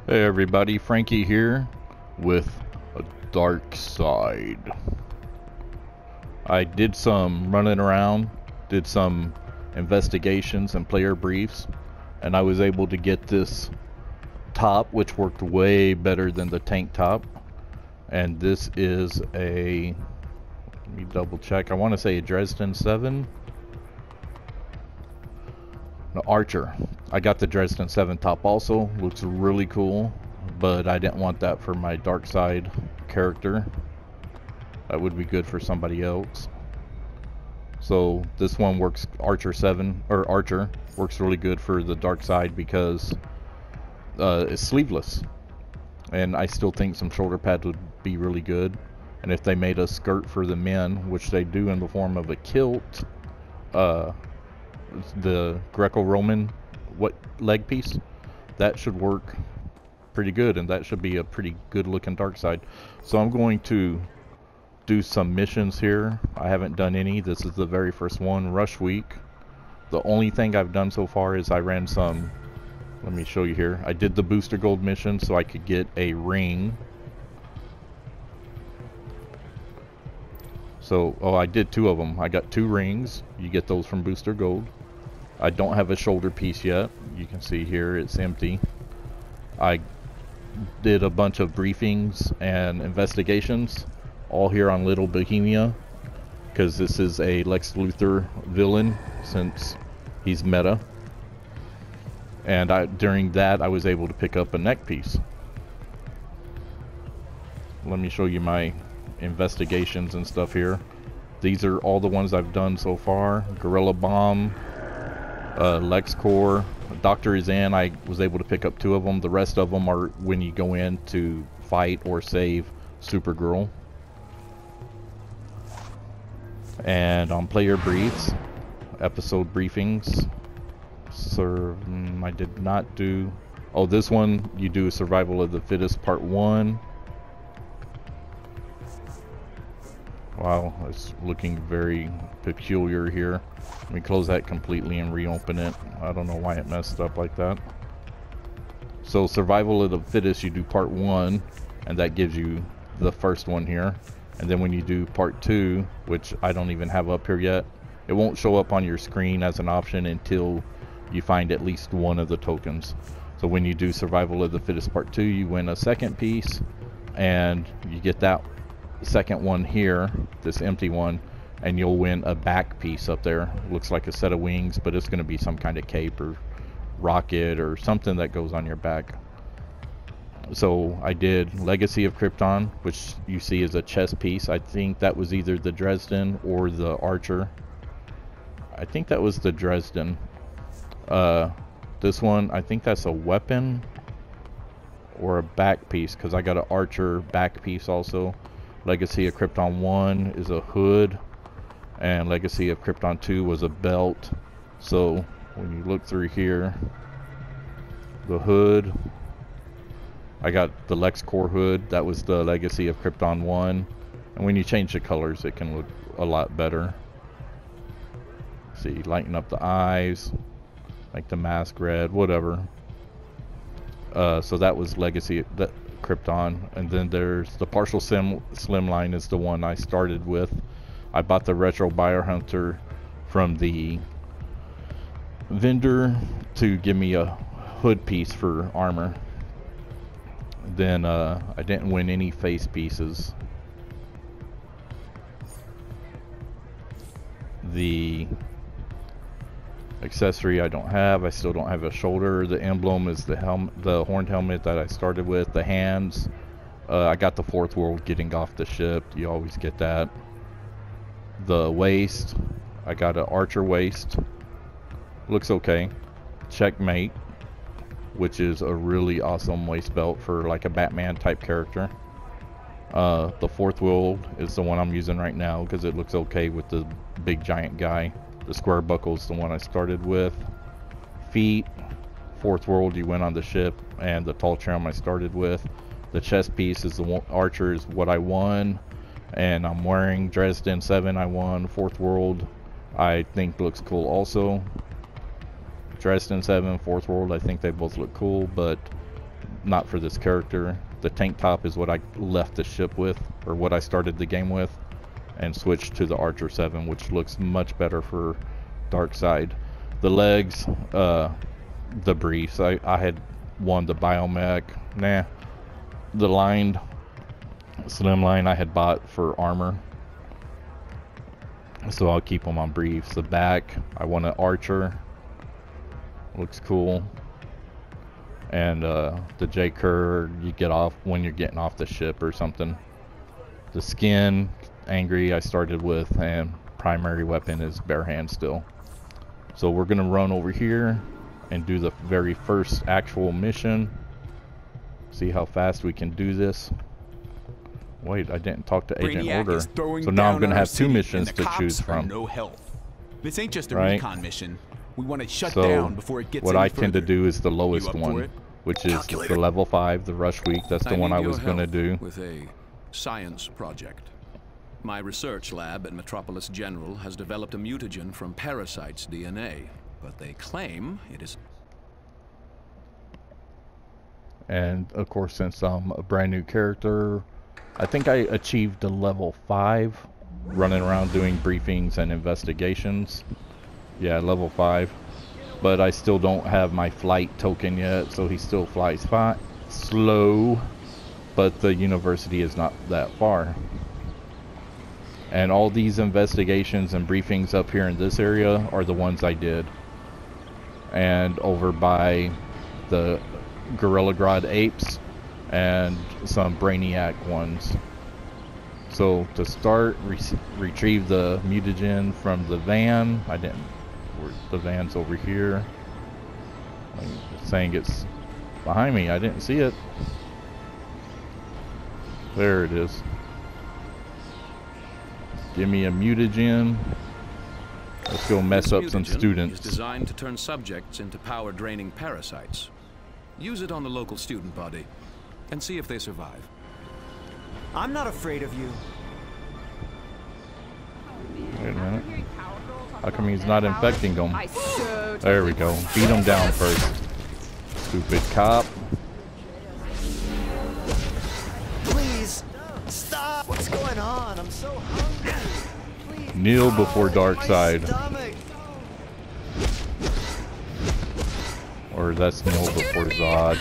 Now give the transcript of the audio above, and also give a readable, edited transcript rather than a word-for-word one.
Hey everybody, Frankie here with a Darhkside. I did some running around, did some investigations and player briefs, and I was able to get this top, which worked way better than the tank top. And this is a, let me double check, I want to say a Dresden 7. No, Archer. I got the Dresden 7 top also. Looks really cool, but I didn't want that for my Darhkside character. That would be good for somebody else. So this one works, Archer 7, or Archer, works really good for the Darhkside because it's sleeveless. And I still think some shoulder pads would be really good. And if they made a skirt for the men, which they do in the form of a kilt, the Greco-Roman leg piece, that should work pretty good, and that should be a pretty good looking Darhkside. So I'm going to do some missions here. I haven't done any. This is the very first one, rush week. The only thing I've done so far is I ran some, let me show you here. I did the booster gold mission so I could get a ring. So, I did 2 of them. I got 2 rings. You get those from booster gold. I don't have a shoulder piece yet. You can see here it's empty. I did a bunch of briefings and investigations all here on Little Bohemia because this is a Lex Luthor villain since he's meta. And during that I was able to pick up a neck piece. Let me show you my investigations and stuff here. These are all the ones I've done so far. Gorilla Bomb, LexCorp, Dr. Izan, I was able to pick up 2 of them. The rest of them are when you go in to fight or save Supergirl. And on player briefs, episode briefings, I did not do, this one you do Survival of the Fittest Part 1. Wow, it's looking very peculiar here. Let me close that completely and reopen it. I don't know why it messed up like that. So Survival of the Fittest, you do Part 1, and that gives you the first one here. And then when you do Part 2, which I don't even have up here yet, it won't show up on your screen as an option until you find at least one of the tokens. So when you do Survival of the Fittest Part 2, you win a second piece, and you get that second one here, this empty one, and you'll win a back piece up there. Looks like a set of wings, but it's going to be some kind of cape or rocket or something that goes on your back. So I did Legacy of Krypton, which you see is a chest piece. I think that was either the Dresden or the Archer. I think that was the Dresden. This one, I think that's a weapon or a back piece, because I got an Archer back piece also. Legacy of Krypton 1 is a hood, and Legacy of Krypton 2 was a belt. So when you look through here, the hood, I got the LexCorp hood, that was the Legacy of Krypton 1, and when you change the colors it can look a lot better. See, lighten up the eyes, make the mask red, whatever. So that was Legacy of Krypton. And then there's the partial slimline is the one I started with. I bought the retro Buyer Hunter from the vendor to give me a hood piece for armor. Then I didn't win any face pieces. The accessory I don't have. I still don't have a shoulder. The emblem is the horned helmet that I started with. The hands, I got the fourth world getting off the ship. You always get that. The waist, I got an Archer waist. Looks okay. Checkmate, which is a really awesome waist belt for like a Batman type character. The fourth world is the one I'm using right now because it looks okay with the big giant guy. The square buckle is the one I started with. Feet, fourth world you went on the ship, and the tall trim I started with. The chest piece is the one, Archer is what I won, and I'm wearing Dresden 7 I won. Fourth world I think looks cool also. Dresden 7, Fourth World, I think they both look cool, but not for this character. The tank top is what I left the ship with, or what I started the game with, and switched to the Archer 7, which looks much better for Darhkside. The legs, the briefs, I had won the biomech. Nah, the lined slimline I had bought for armor, so I'll keep them on briefs. The back, I want an Archer, looks cool. And the J-Cur you get off when you're getting off the ship or something. The skin, angry, I started with, and primary weapon is bare hand still. So we're gonna run over here and do the very first actual mission. See how fast we can do this. Wait, I didn't talk to Agent Order. So now I'm gonna have two missions to choose from. No help. This ain't just a right? recon mission. We want to shut down before it gets what any I tend to do is the lowest one, which is Calculator. the level 5, the rush week. That's the one I was gonna do. With a science project. My research lab at Metropolis General has developed a mutagen from parasites' DNA, but they claim it is. And of course, since I'm a brand new character, I think I achieved a level 5 running around doing briefings and investigations. Yeah, level 5. But I still don't have my flight token yet, so he still flies slow. But the university is not that far. And all these investigations and briefings up here in this area are the ones I did. And over by the Gorilla Grodd apes and some Brainiac ones. So to start, retrieve the mutagen from the van. I didn't. The van's over here. It's saying it's behind me. I didn't see it. There it is. Give me a mutagen. Let's go mess up some students. Is designed to turn subjects into power-draining parasites. Use it on the local student body, and see if they survive. I'm not afraid of you. Wait a minute. How come he's not infecting them? There we go. Beat him down first. Stupid cop. Please, stop. What's going on? I'm so hungry. Please. Kneel before Darhkside. Or that's kneel before Zod.